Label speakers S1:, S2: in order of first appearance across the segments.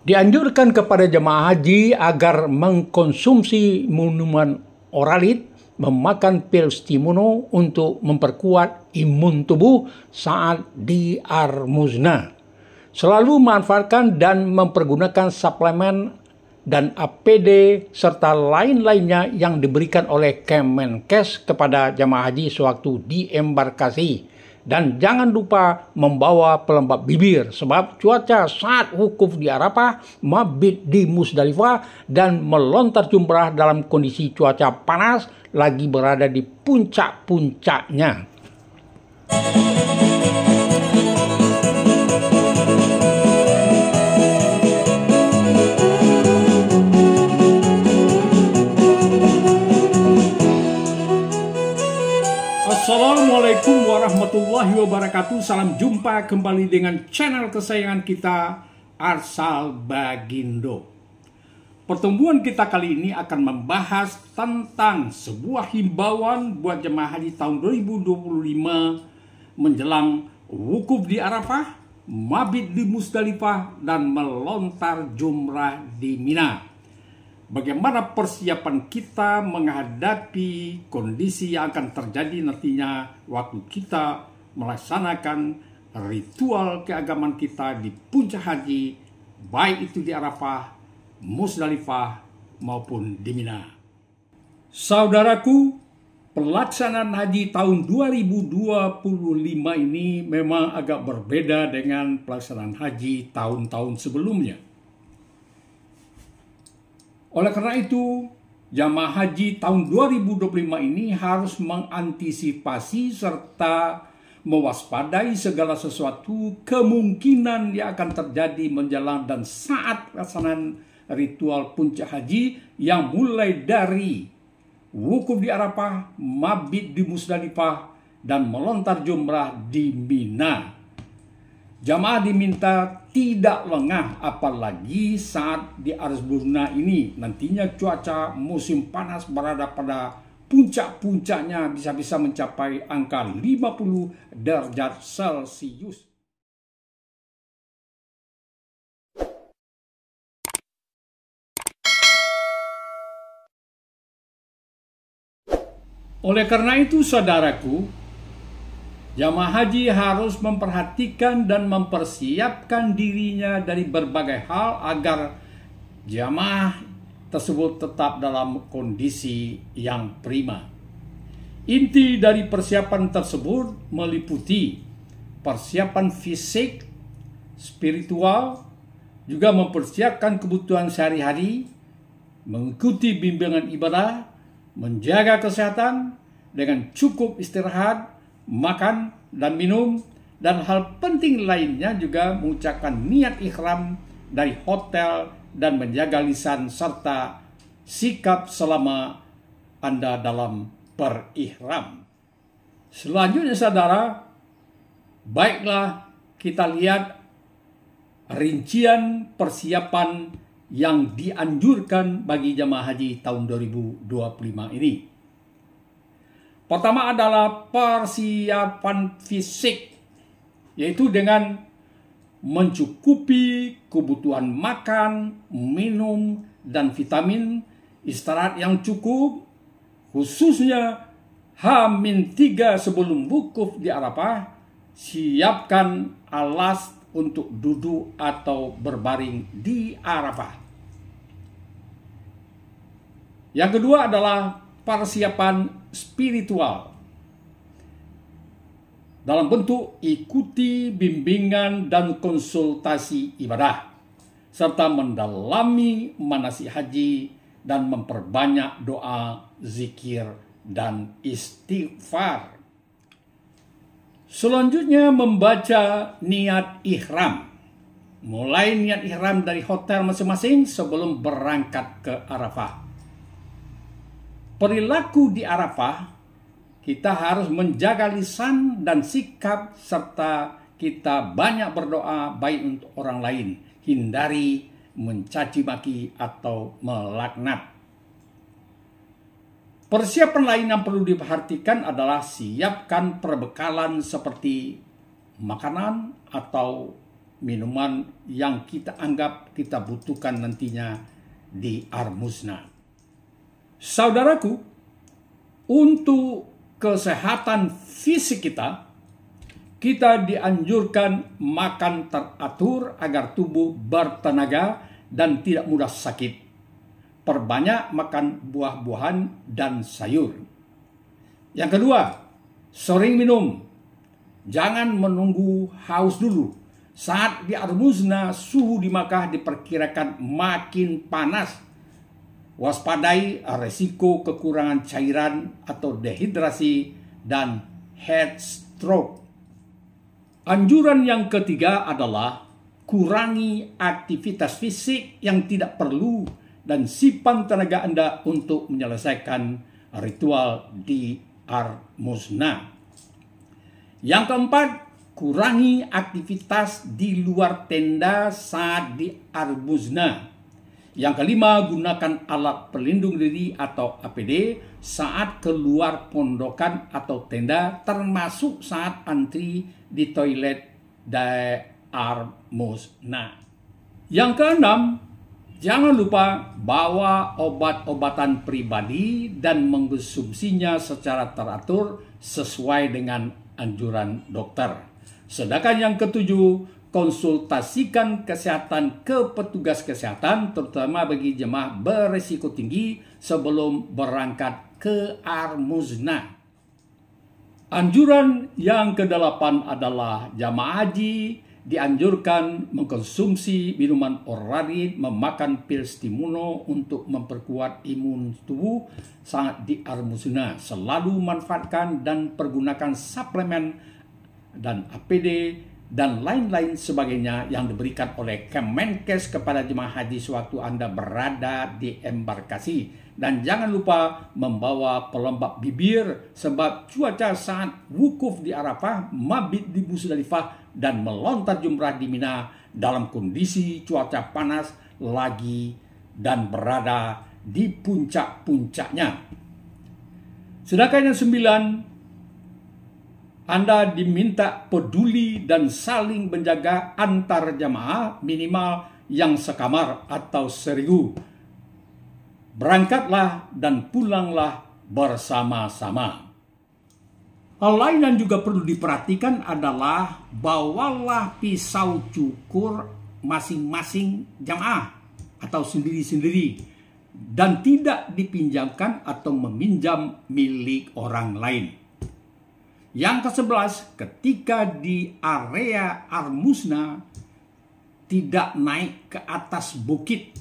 S1: Dianjurkan kepada jemaah haji agar mengkonsumsi minuman oralit, memakan pil stimuno untuk memperkuat imun tubuh saat di Armuzna. Selalu memanfaatkan dan mempergunakan suplemen dan APD serta lain-lainnya yang diberikan oleh Kemenkes kepada jemaah haji sewaktu di embarkasi. Dan jangan lupa membawa pelembab bibir sebab cuaca saat wukuf di Arafah, mabit di Musdalifah, dan melontar jumrah dalam kondisi cuaca panas lagi berada di puncak-puncaknya. Assalamualaikum warahmatullahi wabarakatuh. Salam jumpa kembali dengan channel kesayangan kita, Arsal Bagindo. Pertemuan kita kali ini akan membahas tentang sebuah himbauan buat jemaah haji tahun 2025 menjelang wukuf di Arafah, mabit di Musdalifah, dan melontar jumrah di Mina. Bagaimana persiapan kita menghadapi kondisi yang akan terjadi nantinya waktu kita melaksanakan ritual keagamaan kita di puncak haji, baik itu di Arafah, Musdalifah, maupun di Mina. Saudaraku, pelaksanaan haji tahun 2025 ini memang agak berbeda dengan pelaksanaan haji tahun-tahun sebelumnya. Oleh karena itu, jamaah haji tahun 2025 ini harus mengantisipasi serta mewaspadai segala sesuatu kemungkinan yang akan terjadi menjelang dan saat pelaksanaan ritual puncak haji yang mulai dari wukuf di Arafah, mabit di Musdalifah, dan melontar jumrah di Mina. Jamaah diminta tidak lengah apalagi saat di Armuzna ini nantinya cuaca musim panas berada pada puncak-puncaknya, bisa-bisa mencapai angka 50 derajat Celcius. Oleh karena itu, saudaraku, jamaah haji harus memperhatikan dan mempersiapkan dirinya dari berbagai hal agar jamaah tersebut tetap dalam kondisi yang prima. Inti dari persiapan tersebut meliputi persiapan fisik, spiritual, juga mempersiapkan kebutuhan sehari-hari, mengikuti bimbingan ibadah, menjaga kesehatan dengan cukup istirahat, makan dan minum, dan hal penting lainnya juga mengucapkan niat ihram dari hotel dan menjaga lisan serta sikap selama Anda dalam berihram. Selanjutnya saudara, baiklah kita lihat rincian persiapan yang dianjurkan bagi jamaah haji tahun 2025 ini. Pertama adalah persiapan fisik, yaitu dengan mencukupi kebutuhan makan, minum, dan vitamin, istirahat yang cukup, khususnya H-3 sebelum wukuf di Arafah, siapkan alas untuk duduk atau berbaring di Arafah. Yang kedua adalah persiapan spiritual dalam bentuk ikuti bimbingan dan konsultasi ibadah serta mendalami manasik haji dan memperbanyak doa, zikir, dan istighfar. Selanjutnya membaca niat ihram. Mulai niat ihram dari hotel masing-masing sebelum berangkat ke Arafah. Perilaku di Arafah, kita harus menjaga lisan dan sikap serta kita banyak berdoa baik untuk orang lain. Hindari mencaci maki atau melaknat. Persiapan lain yang perlu diperhatikan adalah siapkan perbekalan seperti makanan atau minuman yang kita anggap kita butuhkan nantinya di Armusna. Saudaraku, untuk kesehatan fisik kita dianjurkan makan teratur agar tubuh bertenaga dan tidak mudah sakit. Perbanyak makan buah-buahan dan sayur. Yang kedua, sering minum. Jangan menunggu haus dulu. Saat di Armusna, suhu di Makkah diperkirakan makin panas. Waspadai resiko kekurangan cairan atau dehidrasi dan heat stroke. Anjuran yang ketiga adalah kurangi aktivitas fisik yang tidak perlu dan simpan tenaga Anda untuk menyelesaikan ritual di Armusna. Yang keempat, kurangi aktivitas di luar tenda saat di Armusna. Yang kelima, gunakan alat pelindung diri atau APD saat keluar pondokan atau tenda, termasuk saat antri di toilet di Armusna. Yang keenam, jangan lupa bawa obat-obatan pribadi dan mengkonsumsinya secara teratur sesuai dengan anjuran dokter. Sedangkan yang ketujuh, konsultasikan kesehatan ke petugas kesehatan, terutama bagi jemaah berisiko tinggi sebelum berangkat ke Armusna. Anjuran yang kedelapan adalah jamaah haji dianjurkan mengkonsumsi minuman orarid, memakan pil stimulo untuk memperkuat imun tubuh saat di Armusna. Selalu manfaatkan dan pergunakan suplemen dan APD dan lain-lain sebagainya yang diberikan oleh Kemenkes kepada jemaah haji sewaktu Anda berada di embarkasi. Dan jangan lupa membawa pelembab bibir sebab cuaca saat wukuf di Arafah, mabit di Musdalifah, dan melontar jumrah di Mina dalam kondisi cuaca panas lagi dan berada di puncak-puncaknya. Sedangkan yang 9, Anda diminta peduli dan saling menjaga antar jamaah minimal yang sekamar atau serigu. Berangkatlah dan pulanglah bersama-sama. Hal lain yang juga perlu diperhatikan adalah bawalah pisau cukur masing-masing jamaah atau sendiri-sendiri dan tidak dipinjamkan atau meminjam milik orang lain. Yang ke-11, ketika di area Armusna tidak naik ke atas bukit,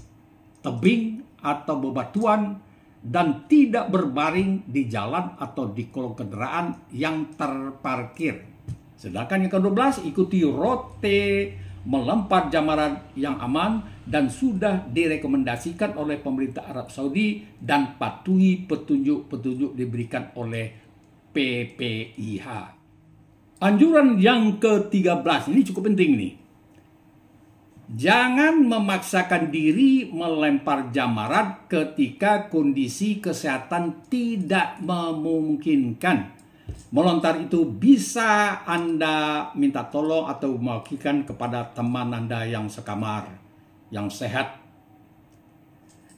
S1: tebing atau bebatuan dan tidak berbaring di jalan atau di kolong kendaraan yang terparkir. Sedangkan yang ke-12, ikuti rute melempar jamarat yang aman dan sudah direkomendasikan oleh pemerintah Arab Saudi dan patuhi petunjuk-petunjuk diberikan oleh PPIH. Anjuran yang ke-13 ini cukup penting nih. Jangan memaksakan diri melempar jamarat ketika kondisi kesehatan tidak memungkinkan. Melontar itu bisa Anda minta tolong atau mewakilkan kepada teman Anda yang sekamar, yang sehat.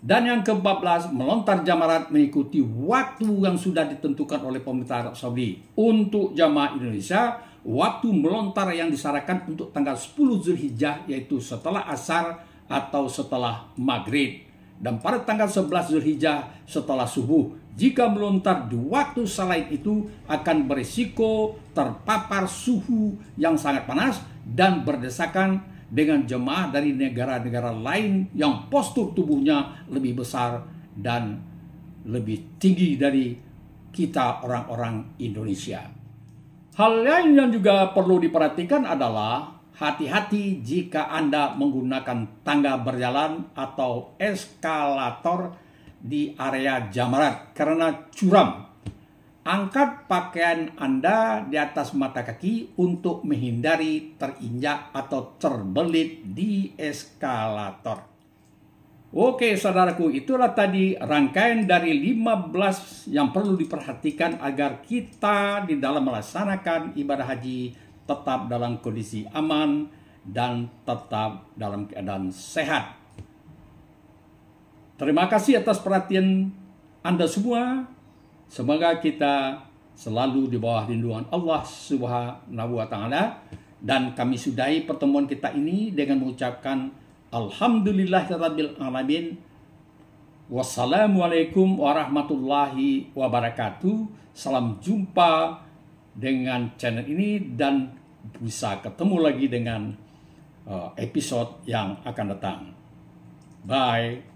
S1: Dan yang ke-14, melontar jamarat mengikuti waktu yang sudah ditentukan oleh pemerintah Arab Saudi. Untuk jamaah Indonesia, waktu melontar yang disarankan untuk tanggal 10 Zulhijjah, yaitu setelah asar atau setelah maghrib. Dan pada tanggal 11 Zulhijjah setelah subuh. Jika melontar di waktu selain itu akan berisiko terpapar suhu yang sangat panas dan berdesakan dengan jemaah dari negara-negara lain yang postur tubuhnya lebih besar dan lebih tinggi dari kita orang-orang Indonesia. Hal lain yang juga perlu diperhatikan adalah hati-hati jika Anda menggunakan tangga berjalan atau eskalator di area jamarat karena curam. Angkat pakaian Anda di atas mata kaki untuk menghindari terinjak atau terbelit di eskalator. Oke saudaraku, itulah tadi rangkaian dari 15 yang perlu diperhatikan agar kita di dalam melaksanakan ibadah haji tetap dalam kondisi aman dan tetap dalam keadaan sehat. Terima kasih atas perhatian Anda semua. Semoga kita selalu di bawah lindungan Allah Subhanahu wa Ta'ala. Dan kami sudahi pertemuan kita ini dengan mengucapkan Alhamdulillahirabbil alamin. Wassalamualaikum warahmatullahi wabarakatuh. Salam jumpa dengan channel ini dan bisa ketemu lagi dengan episode yang akan datang. Bye.